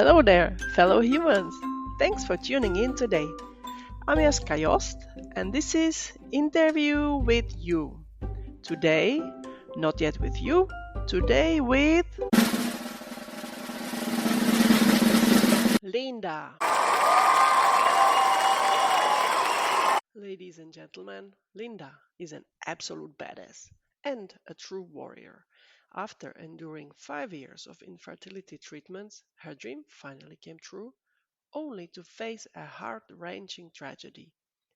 Hello there, fellow humans. Thanks for tuning in today. I'm Jaska Jost, and this is Interview with You. Today, not yet with you, today with Linda. Ladies and gentlemen, Linda is an absolute badass and a true warrior. After enduring 5 years of infertility treatments, her dream finally came true, only to face a heart-wrenching tragedy.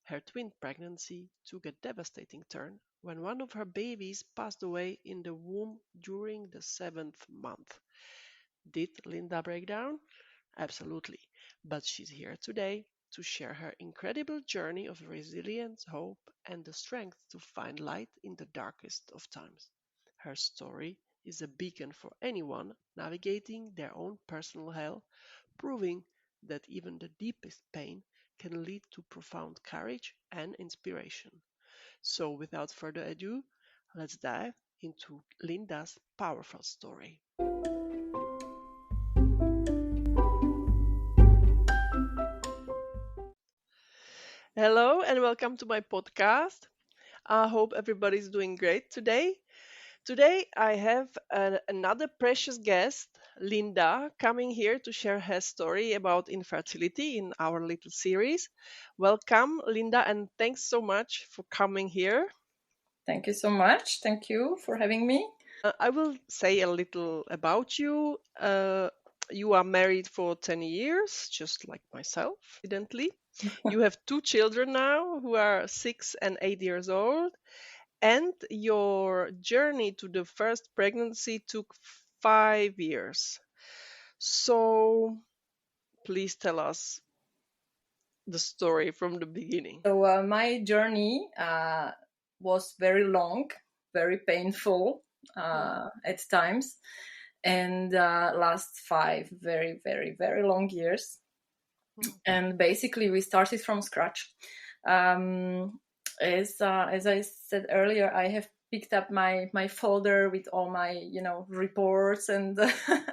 Her twin pregnancy took a devastating turn when one of her babies passed away in the womb during the 7th month. Did Linda break down? Absolutely. But she's here today to share her incredible journey of resilience, hope, and the strength to find light in the darkest of times. Her story is a beacon for anyone navigating their own personal hell, proving that even the deepest pain can lead to profound courage and inspiration. So, without further ado, let's dive into Linda's powerful story. Hello and welcome to my podcast. I hope everybody's doing great today. Today I have another precious guest, Linda, coming here to share her story about infertility in our little series. Welcome, Linda, and thanks so much for coming here. Thank you so much. Thank you for having me. I will say a little about you. You are married for 10 years, just like myself, evidently. You have 2 children now who are 6 and 8 years old. And your journey to the first pregnancy took 5 years. So please tell us the story from the beginning. So my journey was very long, very painful at times, and last 5 very, very, very long years. And basically, we started from scratch. As I said earlier, I have picked up my folder with all my reports and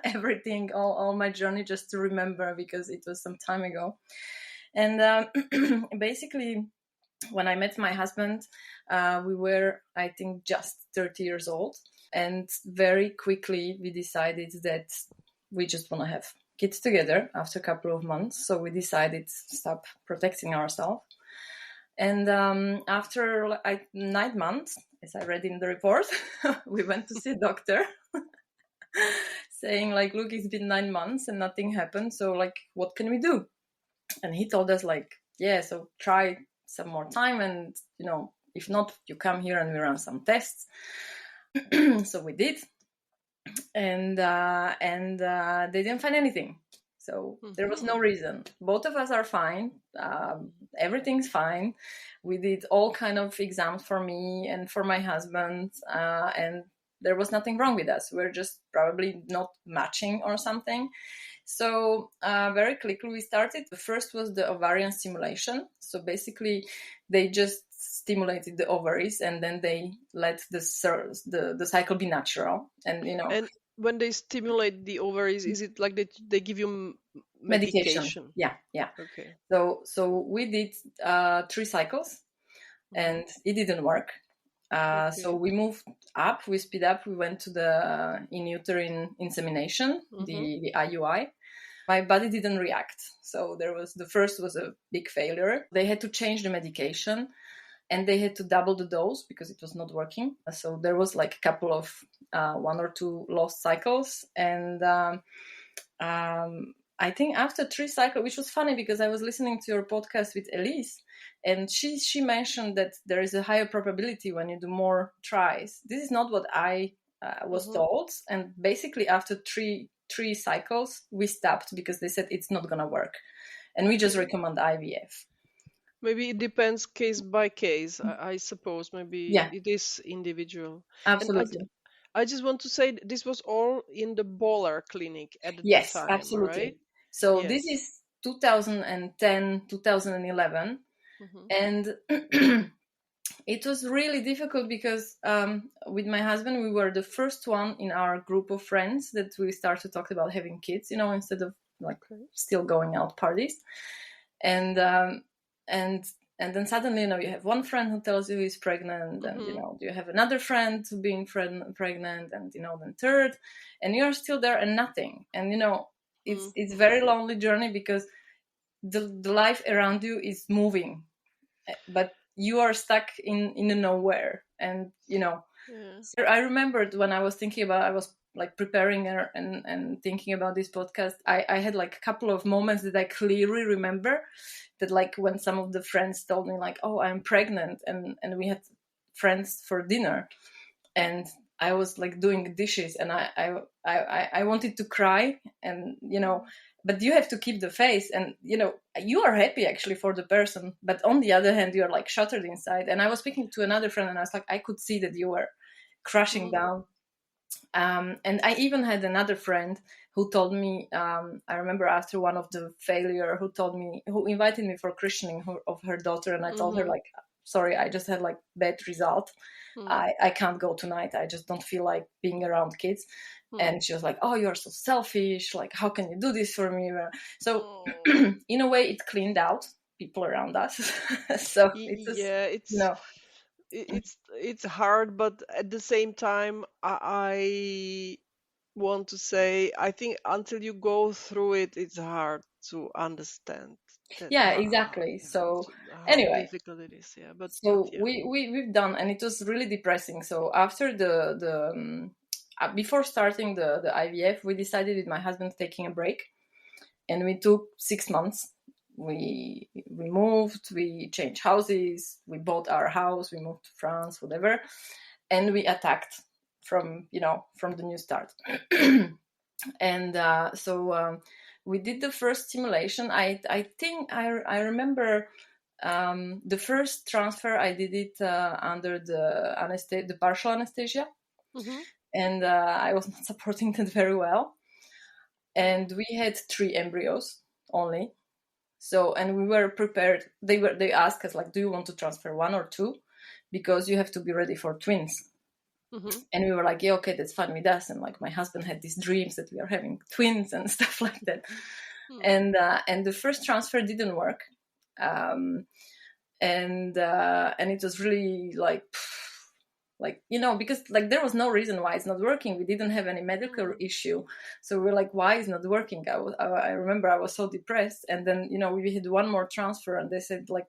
everything, all my journey, just to remember, because it was some time ago. And basically, when I met my husband, we were, I think, just 30 years old, and very quickly we decided that we just want to have kids together after a couple of months. So we decided to stop protecting ourselves. And after 9 months, as I read in the report, we went to see a doctor saying, like, look, it's been 9 months and nothing happened. So, like, what can we do? And he told us, like, yeah, so try some more time. And, if not, you come here and we run some tests. So we did. And they didn't find anything. So there was no reason. Both of us are fine. Everything's fine. We did all kind of exams for me and for my husband, and there was nothing wrong with us. We're just probably not matching or something. So very quickly we started. The first was the ovarian stimulation. So basically, they just stimulated the ovaries, and then they let the cycle be natural. And And when they stimulate the ovaries, is it like they give you medication? Yeah. Okay. So we did 3 cycles, and it didn't work. Okay. So we moved up, we speed up, we went to the in-uterine insemination, the IUI. My body didn't react. So the first was a big failure. They had to change the medication, and they had to double the dose because it was not working. So there was like a couple of 1 or 2 lost cycles. And I think after 3 cycles, which was funny because I was listening to your podcast with Elise, and she mentioned that there is a higher probability when you do more tries. This is not what I was told. And basically after three cycles, we stopped because they said it's not going to work. And we just recommend IVF. Maybe it depends case by case, I suppose. Maybe it is individual. Absolutely. And I just want to say this was all in the Boller clinic at the time, yes, absolutely. right? So this is 2010, 2011. And it was really difficult because with my husband, we were the first one in our group of friends that we started to talk about having kids, instead of like Okay. still going out parties. And and and then suddenly, you have one friend who tells you he's pregnant, and you have another friend being pregnant, and then third, and you're still there and nothing. And it's very lonely journey, because the life around you is moving, but you are stuck in the nowhere. And so I remembered when I was like preparing and thinking about this podcast, I had like a couple of moments that I clearly remember, that like when some of the friends told me like, oh, I'm pregnant, and we had friends for dinner, and I was like doing dishes, and I wanted to cry, and but you have to keep the face, and you are happy actually for the person, but on the other hand, you're like shattered inside. And I was speaking to another friend, and I was like, I could see that you were crushing down. And I even had another friend who told me, I remember after one of the failure, who invited me for christening of her daughter, and I told her like, sorry, I just had like bad result. I can't go tonight. I just don't feel like being around kids. And she was like, oh, you're so selfish. Like, how can you do this for me? So in a way, it cleaned out people around us. So it was, Yeah, it's hard, but at the same time, I want to say, I think until you go through it, it's hard to understand that yeah, exactly. So how anyway, difficult it is. Yeah, but so yeah. we've done, and it was really depressing. So after the before starting the IVF, we decided with my husband taking a break, and we took 6 months. We moved, we changed houses, we bought our house, we moved to France, whatever, and we attacked from from the new start. And we did the first stimulation. I think I remember the first transfer. I did it under the partial anesthesia, and I was not supporting that very well. And we had 3 embryos only. So, and we were prepared. They asked us like, do you want to transfer 1 or 2, because you have to be ready for twins. And we were like, yeah, okay, that's fine with us. And like my husband had these dreams that we are having twins and stuff like that. And the first transfer didn't work. And it was really like because like there was no reason why it's not working. We didn't have any medical issue, so we're like, why is not working? I remember I was so depressed. And then we had one more transfer, and they said like,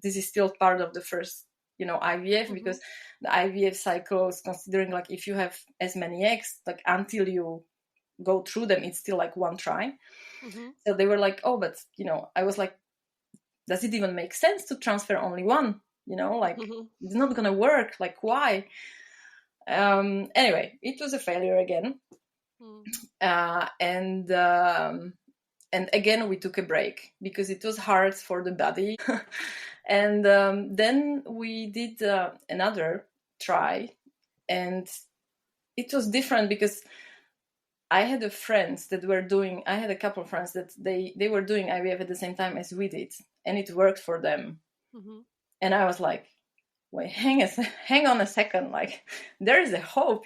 this is still part of the first IVF, because the IVF cycle is considering like, if you have as many eggs, like until you go through them, it's still like 1 try. So they were like, oh, but I was like, does it even make sense to transfer only 1? Like it's not gonna work. Like, why? Anyway, it was a failure again. And again we took a break, because it was hard for the body. And then we did another try, and it was different, because I had a couple of friends that they were doing IVF at the same time as we did, and it worked for them. And I was like, wait, hang on a second, like there is a hope.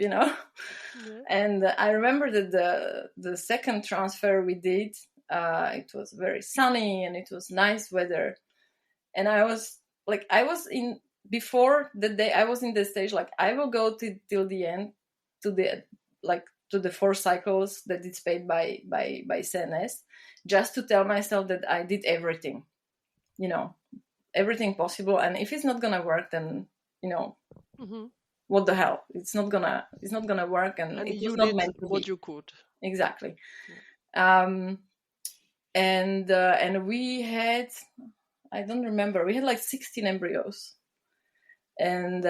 And I remember that the second transfer we did, it was very sunny and it was nice weather, and I was in before the day, I was in the stage like, I will go till the end, to the 4 cycles that it's paid by CNS, just to tell myself that I did everything, everything possible. And if it's not gonna work, then what the hell, it's not gonna work, and it was you not did meant to what be. you could. Exactly. And we had, I don't remember, we had like 16 embryos, and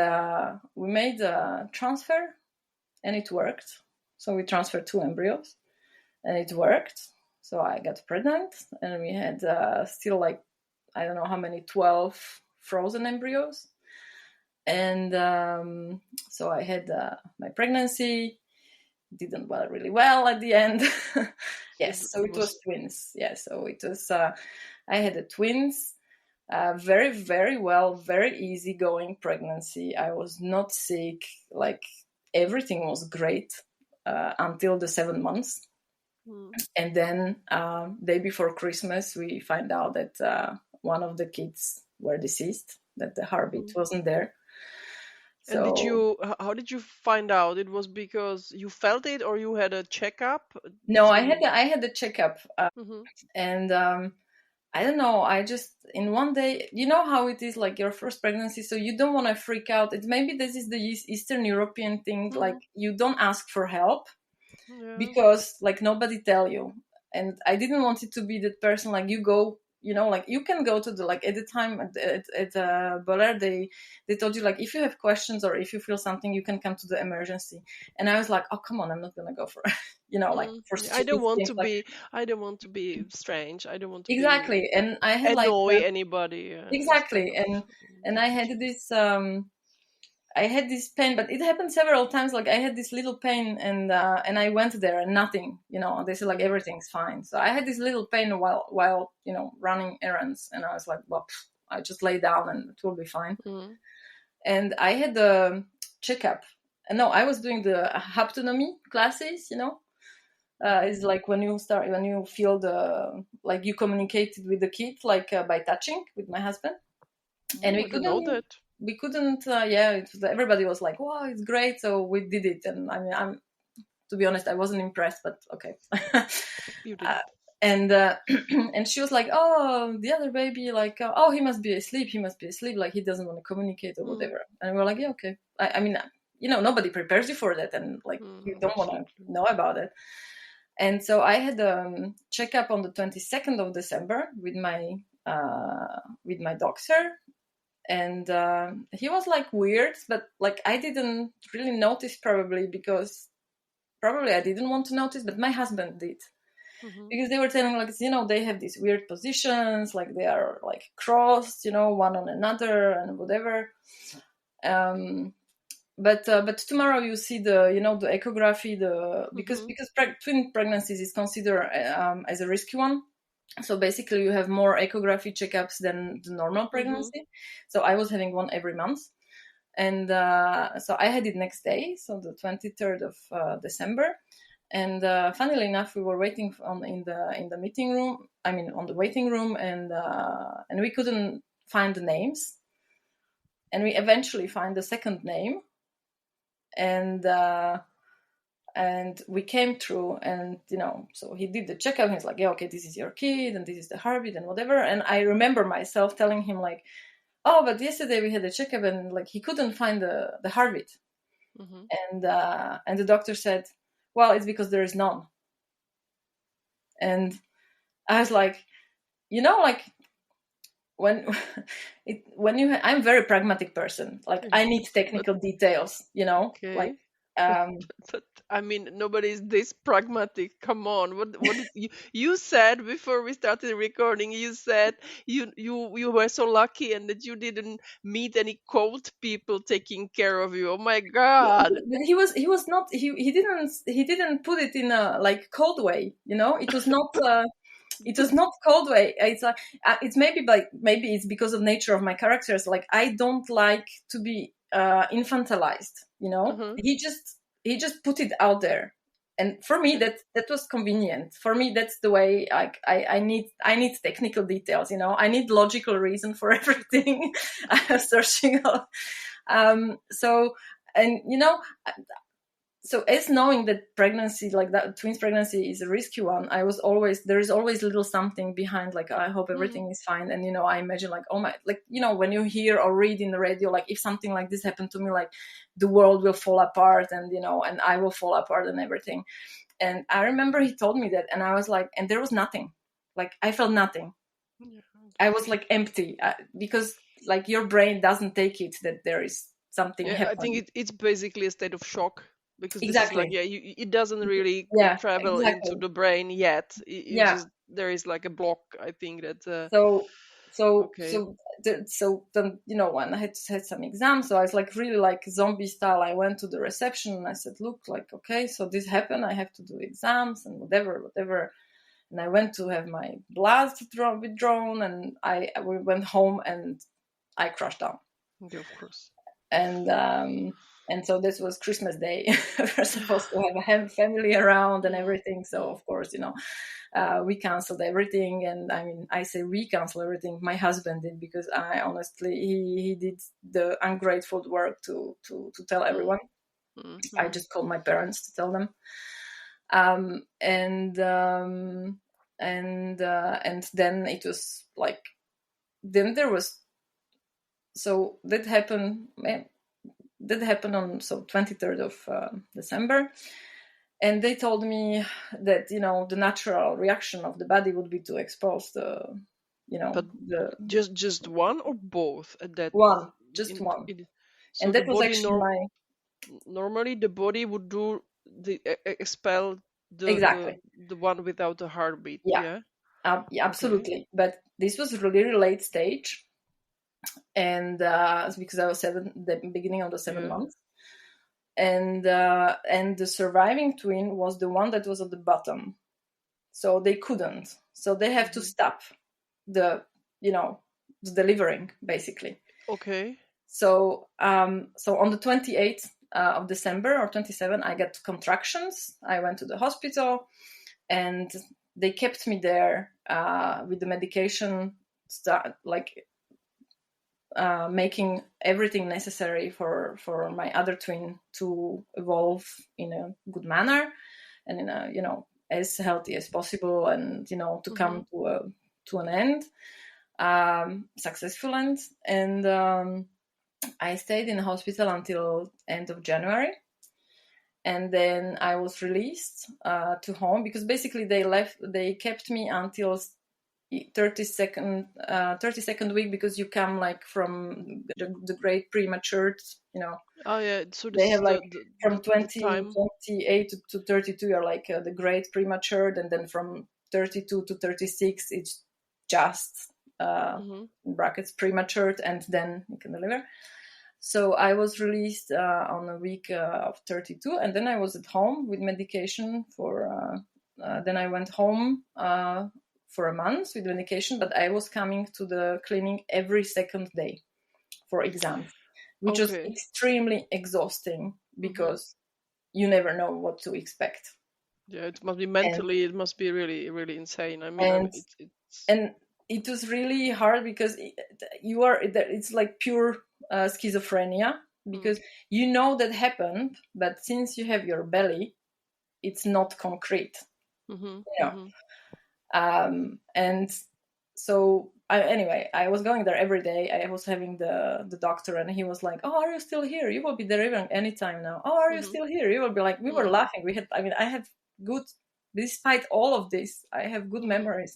we made a transfer, and it worked. So we transferred 2 embryos, and it worked. So I got pregnant, and we had still like, I don't know how many, 12 frozen embryos. And so I had my pregnancy. Didn't really well at the end. Yes, so it was twins. Yeah, so it was, I had a twins. Very, very well, very easygoing pregnancy. I was not sick. Like everything was great until the 7 months. Mm. And then day before Christmas, we find out that one of the kids were deceased, that the heartbeat Mhm. wasn't there. And did So you, how did you find out? It was because you felt it or you had a checkup? no, Did you? I had a checkup, Hmm. and I don't know. I just in one day, you know how it is, like your first pregnancy, so you don't want to freak out. It maybe this is the Eastern European thing, like Hmm. you don't ask for help Yeah. because like nobody tell you. And I didn't want it to be that person, like you go, you know, like you can go to the, like at the time at Boller, they told you like if you have questions or if you feel something you can come to the emergency. And I was like, oh come on, I'm not gonna go for you know, like Mm. for Yeah, I don't stupid want things, to like be. I don't want to be strange. I don't want to be exactly. And I had like annoy anybody. This kind exactly. of And decision. I had this pain, but it happened several times. Like I had this little pain, and I went there and nothing. You know, they said like Mm. everything's fine. So I had this little pain while you know running errands, and I was like, well, I just lay down and it will be fine. Mm. And I had the checkup. And no, I was doing the haptonomy classes. You know, Mhm. it's like when you feel the like you communicated with the kid like by touching with my husband, and Oh, I don't know that. we couldn't yeah, everybody was like wow it's great, so we did it. And I mean, I'm to be honest, I wasn't impressed, but okay. You did uh, it. and and she was like, oh, the other baby, like oh, he must be asleep, like he doesn't want to communicate or Mm. whatever. And we were like, yeah, okay. I mean, you know, nobody prepares you for that, and like you Mm. don't want to Absolutely. know about it. And so I had a checkup on the 22nd of December with my doctor. And he was like weird, but like I didn't really notice, probably because probably I didn't want to notice, but my husband did, Mhm. because they were telling like, you know, they have these weird positions, like they are like crossed, you know, one on another and whatever. um but tomorrow you see the, you know, the echography, the Mhm. because twin pregnancies is considered as a risky one. So basically you have more echography checkups than the normal Mhm. pregnancy. So I was having one every month. And so I had it next day, so the 23rd of December. And funnily enough, we were waiting in the meeting room. I mean, on the waiting room, and we couldn't find the names. And we eventually find the second name, and we came through, and you know, so he did the checkup. He's like, yeah, okay, this is your kid, and this is the heartbeat, and whatever. And I remember myself telling him like, oh, but yesterday we had a checkup, and like he couldn't find the heartbeat. Mhm. And the doctor said, well, it's because there is none. And I was like, you know, like when I'm a very pragmatic person, like I need But technical details, you know, like okay. But, um but I mean, nobody is this pragmatic. Come on. What did you said before we started recording? You said you were so lucky and that you didn't meet any cold people taking care of you. Oh my God. but he was not he didn't put it in a like cold way, you know. It was not cold way. It's maybe like maybe it's because of nature of my characters. Like I don't like to be infantilized. You know, Uh-huh. he just put it out there, and for me Okay. that was convenient. For me, that's the way I need technical details. You know, I need logical reason for everything. I was searching. So and you know, so as knowing that pregnancy, like that twins pregnancy is a risky one, I was always, there is always little something behind, like I hope Mhm. everything is fine. And you know, I imagine like, oh my, like, you know, when you hear or read in the radio, like if something like this happened to me, like the world will fall apart, and you know, and I will fall apart and everything. And I remember he told me that, and I was like, and there was nothing, like I felt nothing. Yeah, I was like empty, because like your brain doesn't take it that there is something yeah, I think happened. it's basically a state of shock because this is like, Exactly. yeah, it doesn't really Yeah, travel into exactly. the brain yet. It Yeah. just there is like a block. I think that So okay. so then, you know, when I had some exams, so I was like really like zombie style. I went to the reception and I said, look, like okay, so this happened, I have to do exams and whatever. And I went to have my blood withdrawn, and we went home and I crashed down. Yeah, of course. And And so this was Christmas Day. We're supposed to have a family around and Mm, everything. So mm, of course, we canceled everything. And I mean, I say we canceled everything. My husband did, because I honestly, he did the ungrateful work to tell mm, everyone. mm, I mm. just called my parents to tell them. Um, and um, and then it was like, then there was, so that happened on, so 23rd of December. And they told me that, the natural reaction of the body would be to expose But the just one or both at that one, just in, one. in so And the that was body actually my, normally the body would do expel exactly, the one without a heartbeat, yeah, yeah. yeah, Okay. absolutely. But this was really, really late stage. And because I was the beginning of the seven Yeah. months. And the surviving twin was the one that was at the bottom, so they couldn't, so they have to Hmm. stop the you know the delivering, basically. Okay. So on the 28th of December, or 27, I got contractions. I went to the hospital, and they kept me there with the medication, like making everything necessary for my other twin to evolve in a good manner, and in a, as healthy as possible, and to Hmm. come to an end, successful end. And I stayed in the hospital until end of January, and then I was released to home, because basically they kept me until 32nd week, because you come like from the great premature, Oh yeah, so they this have is like from the 20 time. 28 to 32, you're like the great premature, and then from 32 to 36, it's just Hmm. in brackets premature, and then you can deliver. So I was released on a week of 32, and then I was at home with medication for. Then I went home for a month with medication, but I was coming to the clinic every second day for exams, which was Okay. extremely exhausting, Hmm. because you never know what to expect. Yeah, it must be And mentally, it must be really really insane. and It's and it was really hard, because it's like pure schizophrenia, mm, because you know that happened, but since you have your belly, it's not concrete, hmm, you know. hmm, And so anyway, I was going there every day. I was having the doctor, and he was like, "Oh, are you still here? You will be there even anytime now. Oh, are you hmm, still here?" You will be like, we were mm, laughing. I have good, despite all of this, I have good hmm. memories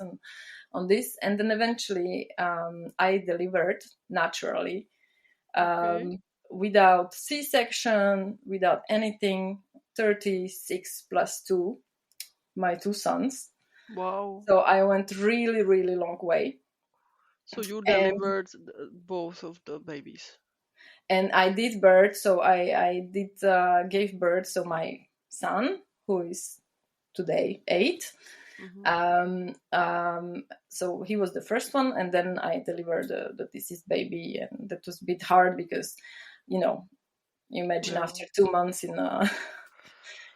on this. And then eventually, I delivered naturally, Okay. without C-section, without anything. 36 plus 2, my two sons. Wow. So I went really, really long way. So you And delivered both of the babies. I did birth. So I did gave birth. So my son, who is today 8, Hmm. so he was the first one, and then I delivered the deceased baby, and that was a bit hard, because you know you imagine Yeah. after 2 months in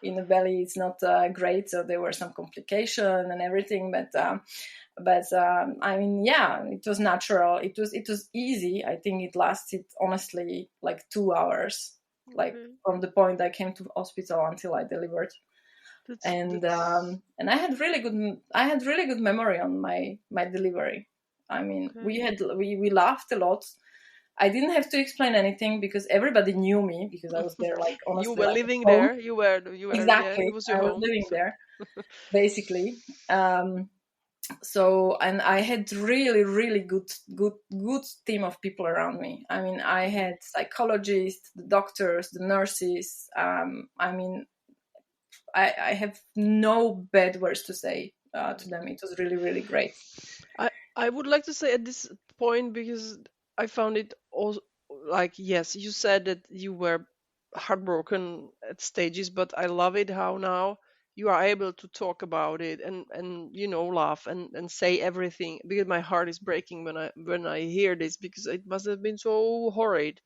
in the belly, it's not great. So there were some complication and everything, but I mean, yeah, it was natural. It was easy. I think it lasted honestly like 2 hours, like Okay. from the point I came to hospital until I delivered. That's And I had really good memory on my delivery. I mean, we okay. had we laughed a lot. I didn't have to explain anything, because everybody knew me, because I was there, like, You honestly, were like at living home. there. You were yeah. It Exactly, was your I was home. living So there, basically. So, and I had really, really good team of people around me. I mean, I mhm. had psychologists, the doctors, the nurses. I mean, I have no bad words to say to them. It was really, really great. I would like to say at this point because I found it also like yes, you said that you were heartbroken at stages, but I love it how now you are able to talk about it and laugh and say everything because my heart is breaking when I hear this because it must have been so horrid.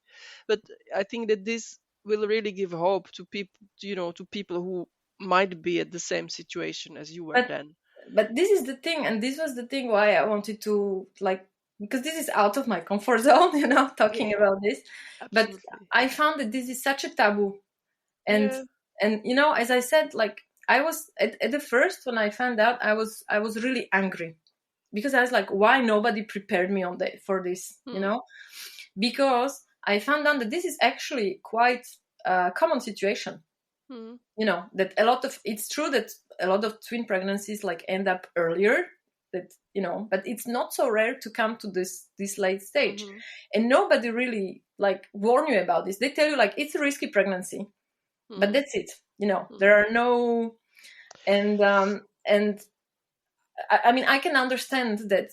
But I think that this will really give hope to people, to people who might be at the same situation as you were but then. but this is the thing, and this was the thing why I wanted to, like, because this is out of my comfort zone, talking Yeah, about this. But absolutely. I found that this is such a taboo. and Yeah. and as I said, like, I was at the first, when I found out, I was really angry, because I was like, why nobody prepared me for this, Hmm. because I found out that this is actually quite a common situation. Hmm. That a lot of, it's true that a lot of twin pregnancies like end up earlier, that but it's not so rare to come to this late stage. Hmm. And nobody really like warn you about this. They tell you like it's a risky pregnancy, but Hmm. that's it. Hmm. There are no. And I mean, I can understand that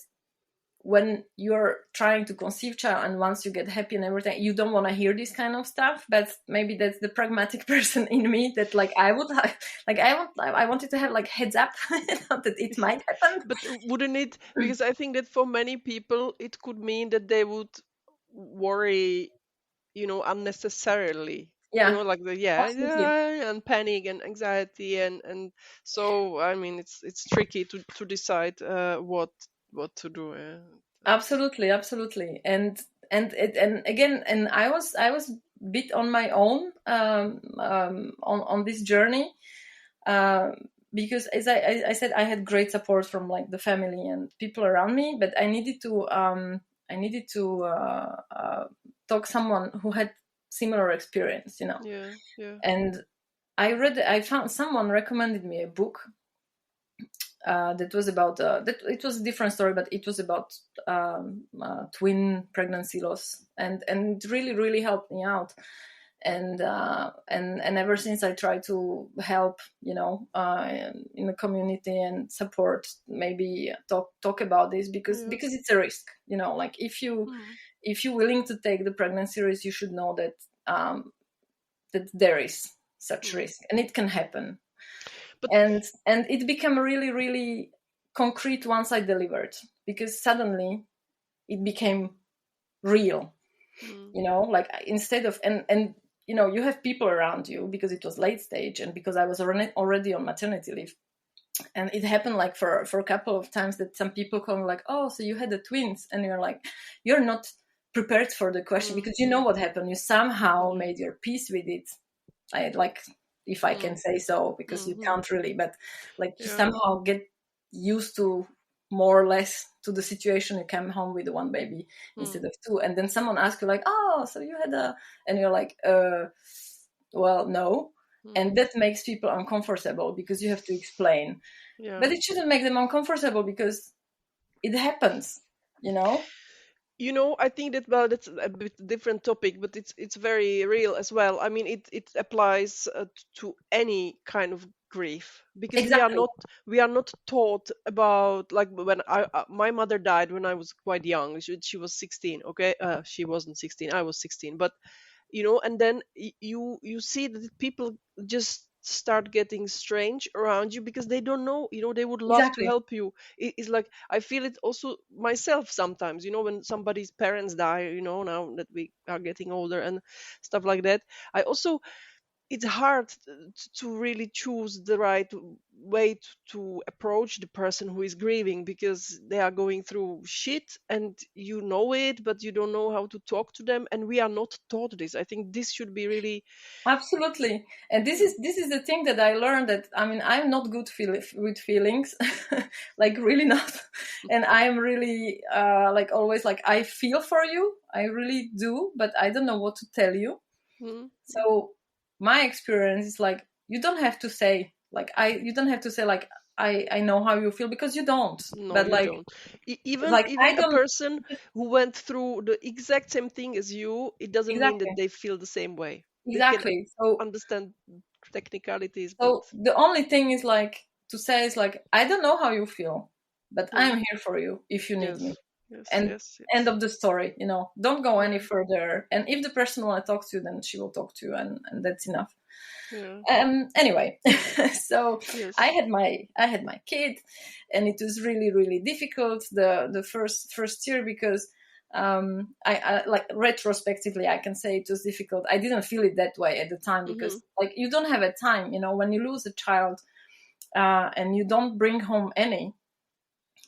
when you're trying to conceive child, and once you get happy and everything, you don't want to hear this kind of stuff. But maybe that's the pragmatic person in me, that like I would have, like, I wanted to have like heads up that it might happen. But wouldn't it? Because I think that for many people, it could mean that they would worry, unnecessarily. Yeah, Like the absolutely. and panic and anxiety and so I mean it's tricky to decide what to do. Yeah. Absolutely, absolutely. And again, and I was bit on my own, on this journey, uh, because as I said, I had great support from like the family and people around me, but I needed to talk someone who had similar experience, Yeah. Yeah. and I found someone recommended me a book, that was about that. It was a different story, but it was about twin pregnancy loss, and it really really helped me out. And ever since, I try to help, in the community, and support, maybe talk about this, because Yeah. it's a risk, like, Hmm. if you're willing to take the pregnancy risk, you should know that there is such Hmm. risk, and it can happen. But And it became really really concrete once I delivered, because suddenly it became real, hmm. like, instead of, and you have people around you, because it was late stage, and because I was already on maternity leave. And it happened like for a couple of times, that some people call me like, oh, so you had the twins, and you're like, you're not prepared for the question, Hmm. because you know Hmm. what happened, you somehow Yeah. made your peace with it. I like, if I Hmm. can say so, because you Hmm. can't really, but like, you Yeah. somehow get used to, more or less, to the situation. You come home with one baby Hmm. instead of two, and then someone asks you like, oh, so you had a, and you're like, well, no. Hmm. And that makes people uncomfortable, because you have to explain, Yeah. but it shouldn't make them uncomfortable, because it happens, you know. I think that, well, that's a bit different topic, but it's very real as well. I mean, it applies to any kind of grief, because Exactly. we are not taught about, like, when my mother died when I was quite young. She was 16. Okay, she wasn't 16. I was 16, but and then you see that people just start getting strange around you because they don't know. They would love to Exactly. help you. It's like I feel it also myself sometimes, when somebody's parents die, now that we are getting older and stuff like that. I also It's hard to really choose the right way to approach the person who is grieving, because they are going through shit and you know it, but you don't know how to talk to them, and we are not taught this. I think this should be really. Absolutely. And this Yeah. is this is the thing that I learned, that, I mean, I'm not good with feelings, like, really not. And I'm really, like, always like, I feel for you, I really do, but I don't know what to tell you. Mhm. So my experience is like, you don't have to say like, you don't have to say like, I know how you feel, because you don't. No, But you like, don't. Even like even I a don't. person who went through the exact same thing as you, it doesn't mean that Exactly. they feel the same way. They can Exactly. So understand technicalities, but So the only thing is like, to say is like, I don't know how you feel, but hmm, I'm here for you if you need me. yes, yes, And yes, end yes. of the story, Don't go any Yeah, further. And if the person want to talk to you, then she will talk to you, and that's enough. yeah, Anyway, so I yes. had my kid, and it was really really difficult the first year, because I like retrospectively I can say it was difficult. I didn't feel it that way at the time Mm-hmm. because like you don't have a time, you know, when you lose a child and you don't bring home any,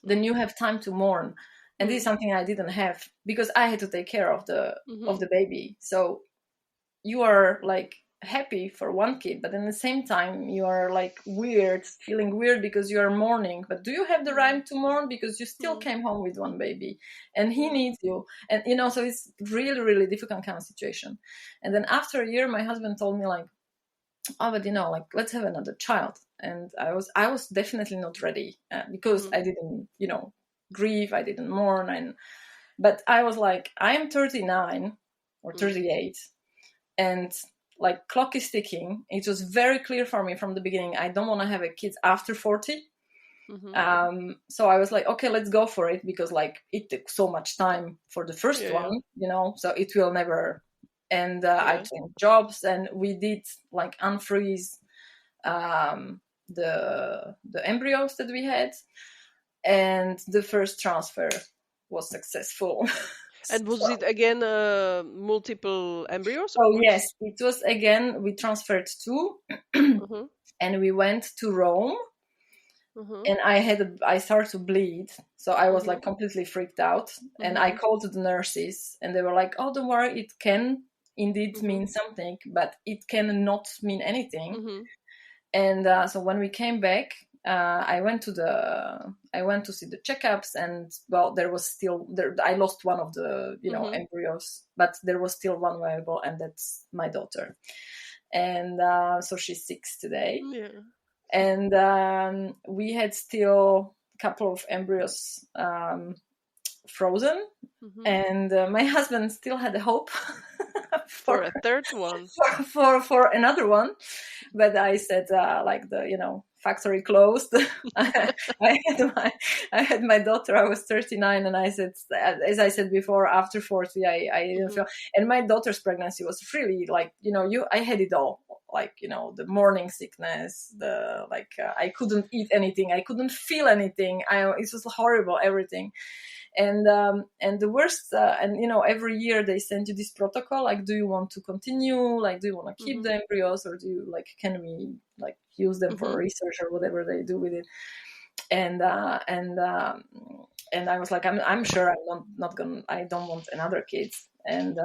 then you have time to mourn. And this is something I didn't have because I had to take care of Mm-hmm. the baby. So you are like happy for one kid, but at the same time you are like weird, feeling weird because you are mourning. But do you have the right to mourn because you still Mm-hmm. came home with one baby and he Yeah. needs you? And you know, so it's really, really difficult kind of situation. And then after a year, my husband told me like, oh, but you know, like let's have another child. And I was definitely not ready because Mm-hmm. I didn't, you know, grieve, I didn't mourn, and but I was like, I am 39 or 38 and like clock is ticking. It was very clear for me from the beginning I don't want to have a kid after 40. Mm-hmm. So I was like, okay, let's go for it because like it took so much time for the first Yeah. Yeah. one, you know, so it will never. And I Yeah. changed jobs and we did like unfreeze the embryos that we had, and the first transfer was successful. And was it again multiple embryos Oh or yes, just? it was again. We transferred two, Mm-hmm. and we went to Rome. Mm-hmm. And I started to bleed, so I was Mm-hmm. like completely freaked out. And I Mm-hmm. called the nurses, and they were like, "Oh, don't worry, it can indeed Mm-hmm. mean something, but it can not mean anything." Mm-hmm. And so when we came back, I went to see the checkups, and well, there was still there. I lost one of the Mm-hmm. embryos, but there was still one viable, and that's my daughter. And so she's 6 today, Yeah. and we had still a couple of embryos frozen, Mm-hmm. and my husband still had a hope For for a third one. for another one, but I said like the factory closed. I, had my daughter. I was 39, and I said, as I said before, after 40, I didn't Mm-hmm. feel. And my daughter's pregnancy was really like I had it all. Like the morning sickness, the like I couldn't eat anything, I couldn't feel anything. It was horrible, everything. And the worst, and every year they send you this protocol, like, do you want to continue, like, do you want to keep Mm-hmm. the embryos, or do you like, can we like use them for Mm-hmm. research or whatever they do with it? And I was like, I'm sure I'm not gonna, I don't want another kid. And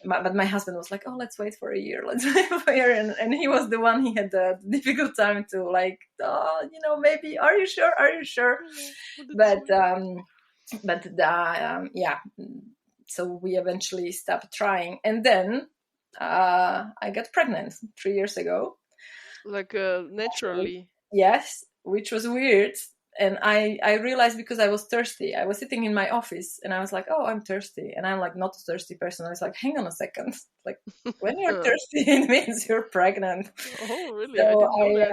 but my husband was like, oh, let's wait for a year, let's wait for a year. And he was the one, he had the difficult time to like, oh, maybe, are you sure, are you sure? Oh, but it's But sweet. yeah, so we eventually stopped trying, and then I got pregnant 3 years ago. Like Actually, naturally. yes, which was weird. And I realized, because I was thirsty, I was sitting in my office and I was like, oh, I'm thirsty, and I'm like not a thirsty person. I was like, hang on a second, like, when you're thirsty it means you're pregnant. Oh, really? I So didn't know that.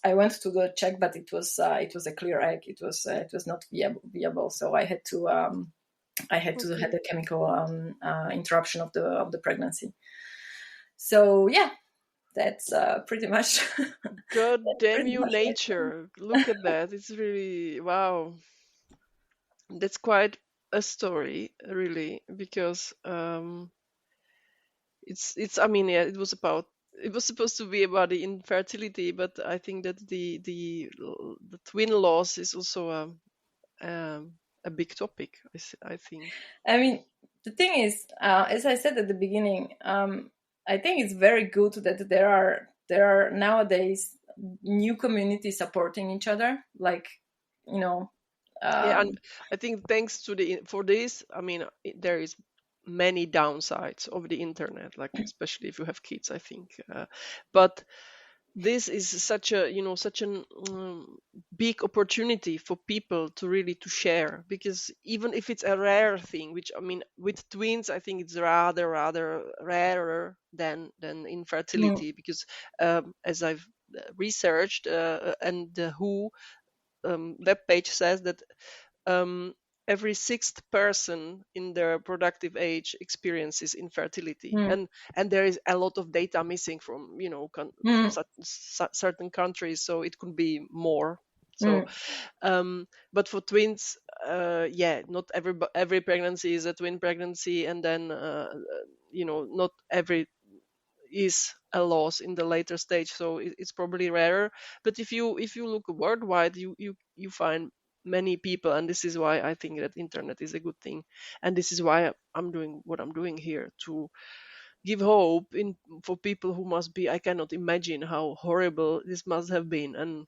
I went to the check, but it was a clear egg. It was not viable. So I had to Okay. had a chemical interruption of the pregnancy. So yeah, that's pretty much God damn pretty you, much my story. nature. Look at that. It's really, wow. That's quite a story, really, because I mean, yeah, it was supposed to be about the infertility, but I think that the twin loss is also a big topic, I think. I mean, the thing is, as I said at the beginning, I think it's very good that there are nowadays new communities supporting each other. Like, you know, Yeah, um, and I think thanks to for this, I mean, there is many downsides of the internet, like especially if you have kids, I think. But this is such a such an big opportunity for people to really to share, because even if it's a rare thing, which I mean with twins I think it's rather rarer than mm, infertility, because as I've researched, and the WHO web page says that um, every sixth person in their productive age experiences infertility, mm, and there is a lot of data missing from from mm, certain countries, so it could be more. So mm, but for twins, yeah, not every pregnancy is a twin pregnancy, and then not every is a loss in the later stage, so it's probably rarer. But if you look worldwide, you find many people, and this is why I think that internet is a good thing, and this is why I'm doing what I'm doing here, to give hope in for people who must be, I cannot imagine how horrible this must have been, and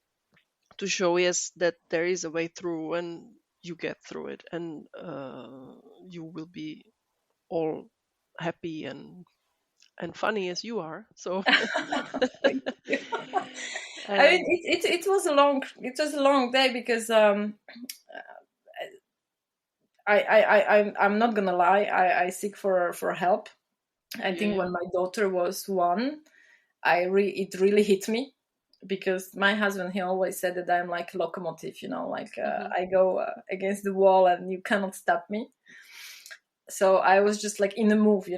to show, yes, that there is a way through, and you get through it, and you will be all happy and funny as you are. So Thank you. I mean, and it was a long day because I'm not gonna lie, I seek for help. I yeah, think yeah. when my daughter was 1, it really hit me, because my husband, he always said that I'm like a locomotive, like Hmm. I go against the wall and you cannot stop me. So I was just like in a move,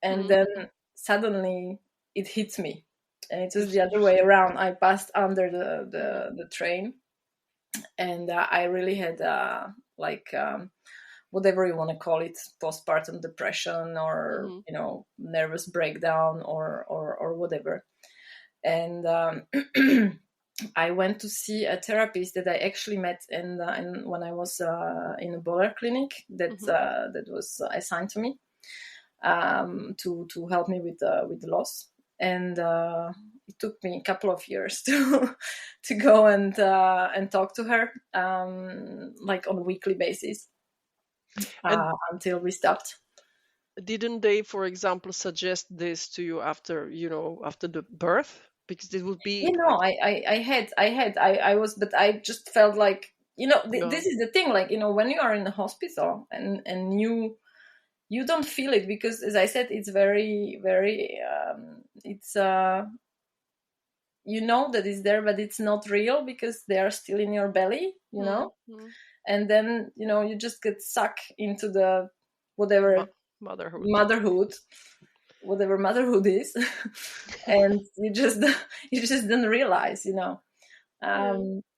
and Hmm. then suddenly it hit me, and it you was the you other way around. I passed under the train, and I really had like whatever you want to call it, postpartum depression, or hmm nervous breakdown, or whatever. And I went to see a therapist that I actually met when I was in a Boller clinic hmm that was assigned to me, to help me with the loss. And it took me a couple of years to go and talk to her, like on a weekly basis, and until we stopped. didn't they, for example, suggest this to you after after the birth, because it would be I was, but I just felt like, yeah. this is the thing, like, when you are in the hospital, and you don't feel it, because, as I said, it's very, very, it's that it's there, but it's not real, because they are still in your belly, Mm-hmm. and then you just get sucked into the whatever Motherhood. motherhood, whatever motherhood is, and you just you just don't realize, Yeah.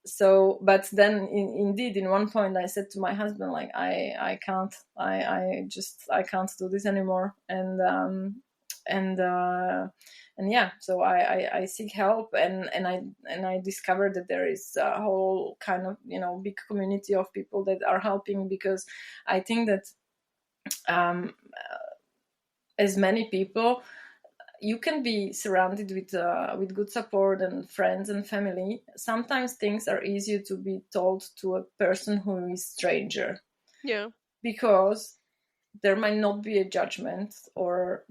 so, but then, indeed, in one point, I said to my husband, like, I can't, I can't do this anymore. And yeah, so I seek help, and I discovered that there is a whole kind of, big community of people that are helping, because I think that, um, as many people, you can be surrounded with good support and friends and family. Sometimes things are easier to be told to a person who is stranger, Yeah. because there might not be a judgment, or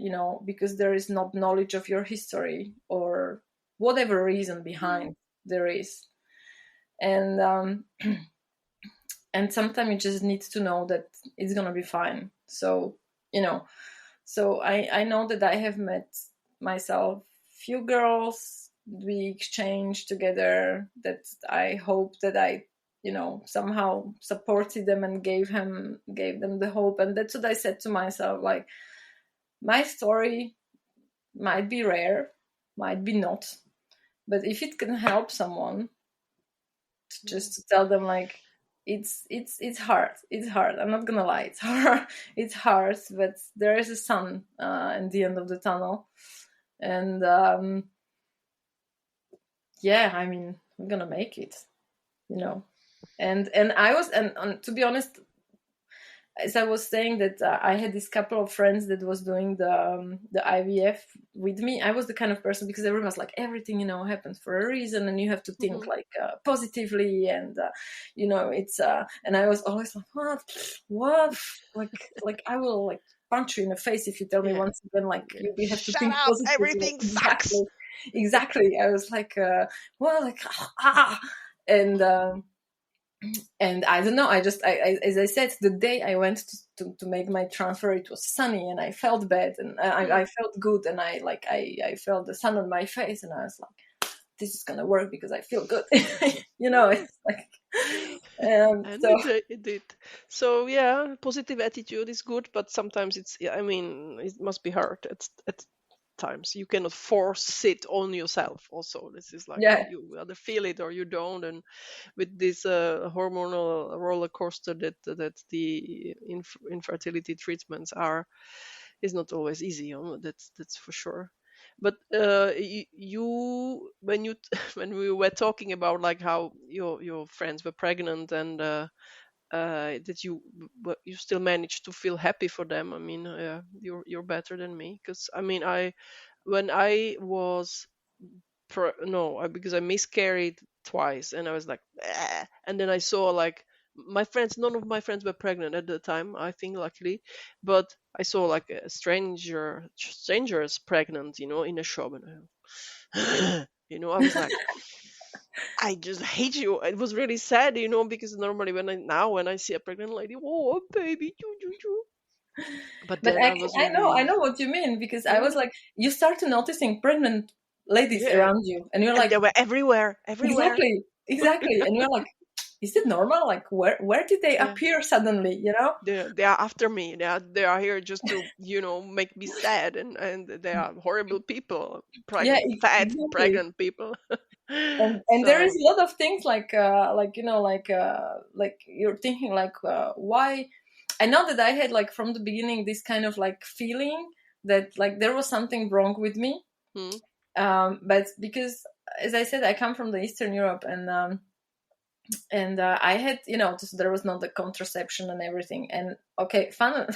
because there is not knowledge of your history, or whatever reason Mm. behind there is. And sometimes you just need to know that it's gonna be fine. So, you know so I know that I have met myself few girls, we exchange together, that I hope that I, somehow supported them and gave them the hope. And that's what I said to myself, like, my story might be rare, might be not, but if it can help someone, Mm. just to tell them, like, it's hard, I'm not gonna lie, it's hard, it's hard, but there is a sun in the end of the tunnel. And yeah, I mean, we're gonna make it, you know and I was, and to be honest, as I was saying, that I had this couple of friends that was doing the IVF with me. I was the kind of person, because everyone was like, everything happens for a reason, and you have to think, Mhm. like, positively, and it's and I was always like, what, like I will, like, punch you in the face if you tell me Yeah. once again, like, Yeah. you have to Shut think up! positively. Everything sucks. Exactly. I was like, well, like, and I don't know. As I said, the day I went to make my transfer, it was sunny, and I felt bad, and Mm. I felt good, and I felt the sun on my face, and I was like, this is gonna work, because I feel good. Yeah. It's like, And so it did. So yeah, positive attitude is good, but sometimes it's, yeah, I mean, it must be hard. It's times. You cannot force it on yourself. Also, this is like Yeah. you either feel it or you don't. And with this hormonal roller coaster that the infertility treatments are, is not always easy. That's for sure. But you when you when we were talking about like how your friends were pregnant and that you still managed to feel happy for them. I mean, you're better than me, because I mean, I when I was no, because I miscarried twice, and I was like, "Ah," and then I saw like my friends. None of my friends were pregnant at the time, I think, luckily, but I saw like a strangers pregnant, in a shop, and I was like, I just hate you. It was really sad, because normally when I see a pregnant lady, oh, a baby, choo, choo, choo. But But then I was I really, know what you mean, because I was mm, like, you start to noticing pregnant ladies yeah, around you, and you're and like, they were everywhere, everywhere. exactly, exactly, and you're like, is it normal? Like, where did they Yeah, appear suddenly? You know? they are after me. They are here just to make me sad, and they are horrible people, Yeah, fat exactly. pregnant people. And there is So, a lot of things like you're thinking like, why? I know that I had like from the beginning this kind of like feeling that like there was something wrong with me. hmm, But because, as I said, I come from the Eastern Europe, and I had, there was not the contraception and everything. And okay, fun.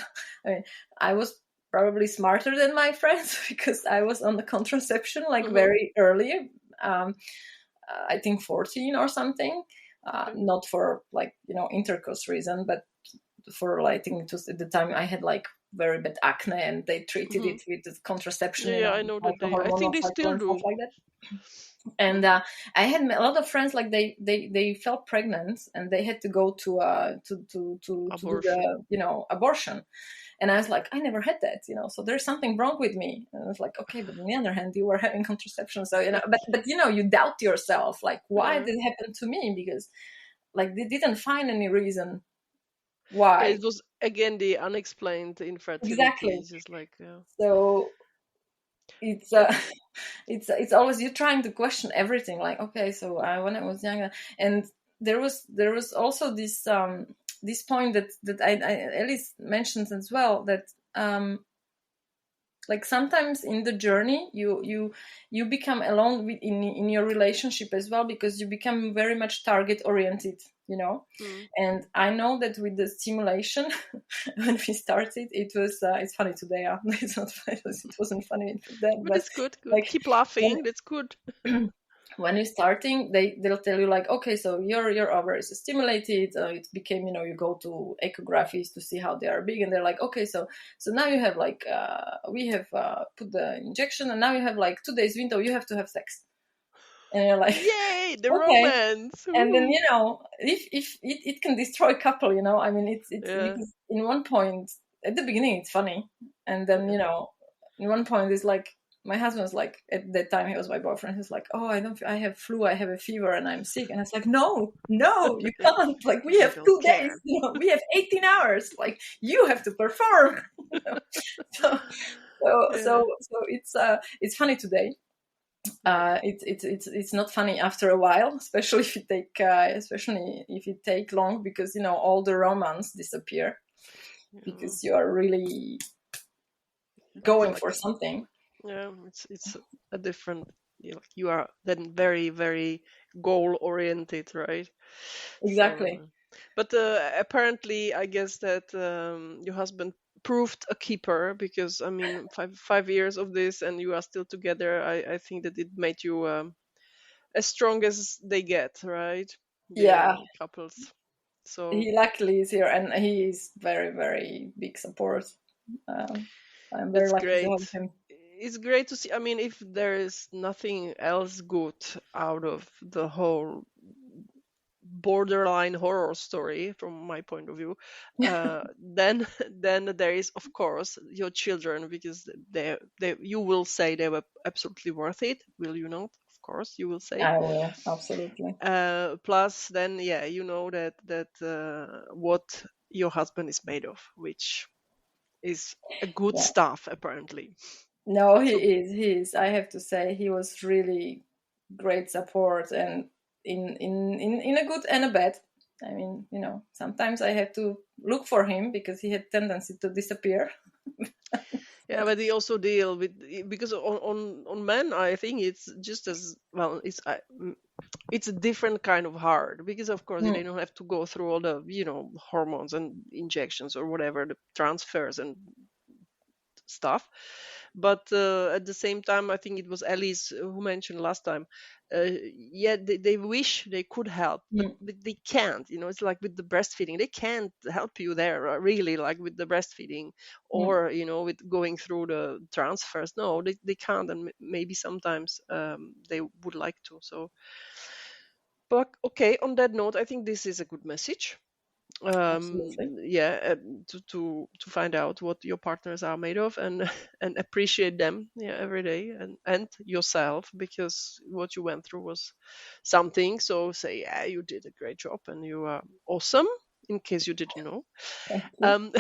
I mean, I was probably smarter than my friends because I was on the contraception like hmm, very early. Um, I think 14 or something. okay, Not for like intercourse reason, but for like, I think it was at the time I had like very bad acne, and they treated hmm, it with the contraception, yeah, I know like that a I think hormonal they cycle still and stuff do. like that. And Hmm, I had a lot of friends like they felt pregnant, and they had to go to do abortion. the abortion. And I was like, I never had that, so there's something wrong with me. And I was like, okay, but on the other hand, you were having contraception, so but you doubt yourself, like, why Yeah. did it happen to me? Because like they didn't find any reason Yeah, why. it was again the unexplained infertility. Exactly. It's just like, So it's and it's always you trying to question everything, like, okay, so when I was younger. And there was also this point that I Alice mentioned as well, that like sometimes in the journey you become alone in your relationship as well, because you become very much target oriented, mm, and I know that with the stimulation when we started, it was it's funny today. It's not funny, it wasn't funny then, but but it's good, good. like Keep when laughing. That's good. when you're starting, they'll tell you like, okay, so your ovaries is stimulated. It became, you go to echographies to see how they are big, and they're like, okay, so now you have like we have put the injection, and now you have like 2 days window. You have to have sex, and you're like, Yay, the okay. romance. And then Woo. if it can destroy a couple, I mean, it's Yeah, because in one point at the beginning it's funny, and then yeah. in one point it's like my husband was like, at that time he was my boyfriend, he's like, oh, I have flu, I have a fever, and I'm sick. And it's like, no, no, you can't, like, we I have don't 2 days, care. we have 18 hours, like, you have to perform. so Yeah, it's funny today. yeah, It's not funny after a while, especially if it take long, because all the romance disappear, yeah. because you are really It's going for like, something. yeah, it's a different. You are then very, very goal oriented, right? So, Exactly. but apparently, I guess that your husband proved a keeper, because I mean, five years of this, and you are still together. I think that it made you as strong as they get, right? Yeah, The couples. So he luckily is here, and he is very, very big support. um, I'm very that's lucky to have great. him. It's great to see. I mean, if there is nothing else good out of the whole borderline horror story from my point of view, then then there is of course your children, because they you will say they were absolutely worth it, will you not? Of course you will say. I will, absolutely. Plus then, yeah, you know that what your husband is made of, which is a good Yeah. stuff apparently. No, he So is. He is. I have to say, he was really great support, and in a good and a bad. I mean, sometimes I had to look for him because he had tendency to disappear. yeah, but they also deal with, because on men, I think it's just as well. It's a different kind of hard, because of course they Mm, don't have to go through all the hormones and injections or whatever, the transfers and stuff. But at the same time, I think it was Alice who mentioned last time, yeah, they wish they could help, mm, but they can't. It's like with the breastfeeding, they can't help you there, really, like with the breastfeeding, mm. or with going through the transfers. No, they can't, and maybe sometimes they would like to. So, but okay, on that note, I think this is a good message. Absolutely. Yeah, to find out what your partners are made of, and and appreciate them, yeah, every day, and yourself, because what you went through was something. So say, yeah, you did a great job and you are awesome, in case you didn't know. Thank you. um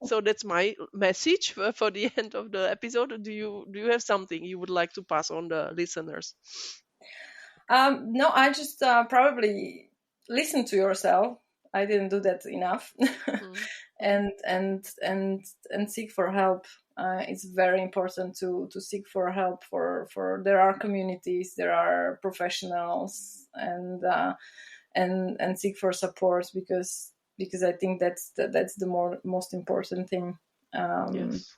so that's my message for the end of the episode. Do you have something you would like to pass on the listeners? No, I just probably listen to yourself. I didn't do that enough, Mm, mm, and seek for help. It's very important to seek for help. For there are communities, there are professionals, and seek for support, because I think that's the most important thing. Um, yes.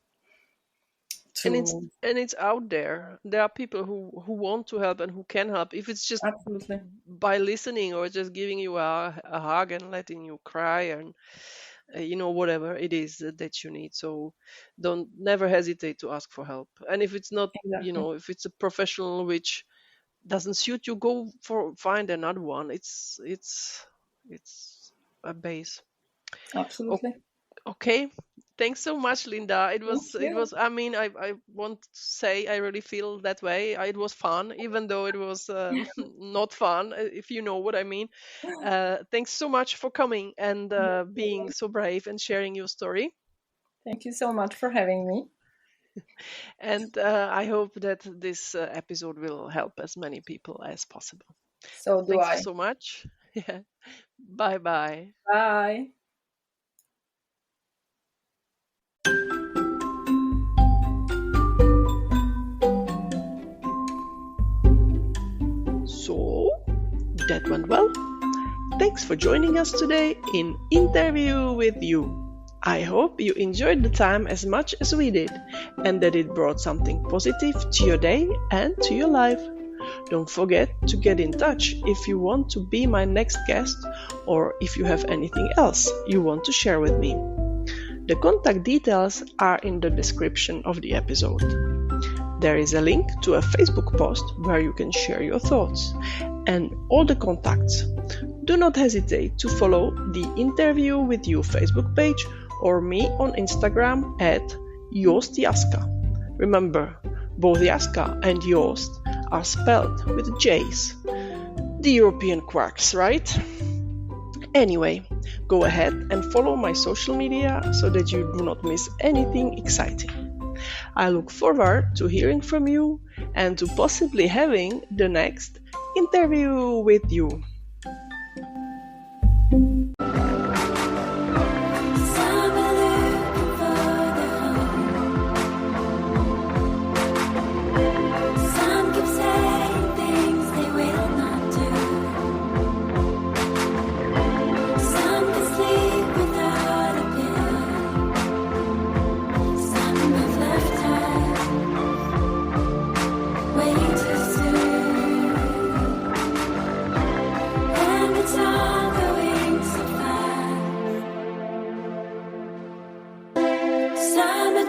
and it's to and it's out there. There are people who want to help and who can help, if it's just Absolutely. by listening, or just giving you a hug and letting you cry, and whatever it is that you need. So don't never hesitate to ask for help. And if it's not, Exactly. if it's a professional which doesn't suit you, go for find another one. It's a base. Absolutely. Okay. Thanks so much, Linda. It Thank was, you. I mean, I want to say I really feel that way. It was fun, even though it was not fun, if you know what I mean. Thanks so much for coming and being so brave and sharing your story. Thank you so much for having me. And I hope that this episode will help as many people as possible. So do Thanks I. so much. Yeah. Bye bye. Bye. So that went well. Thanks for joining us today in Interview with You. I hope you enjoyed the time as much as we did, and that it brought something positive to your day and to your life. Don't forget to get in touch if you want to be my next guest, or if you have anything else you want to share with me. The contact details are in the description of the episode. There is a link to a Facebook post where you can share your thoughts and all the contacts. Do not hesitate to follow the Interview with You Facebook page or me on Instagram at Joost Jaska. Remember, both Jaska and Joost are spelled with J's. The European quacks, right? Anyway, go ahead and follow my social media so that you do not miss anything exciting. I look forward to hearing from you and to possibly having the next interview with you.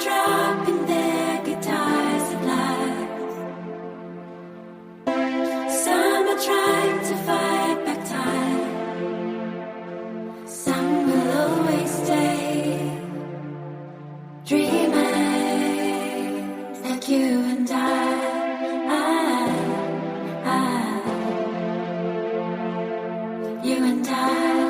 Dropping their guitars at last. Some are trying to fight back time. Some will always stay dreaming like you and I. You and I.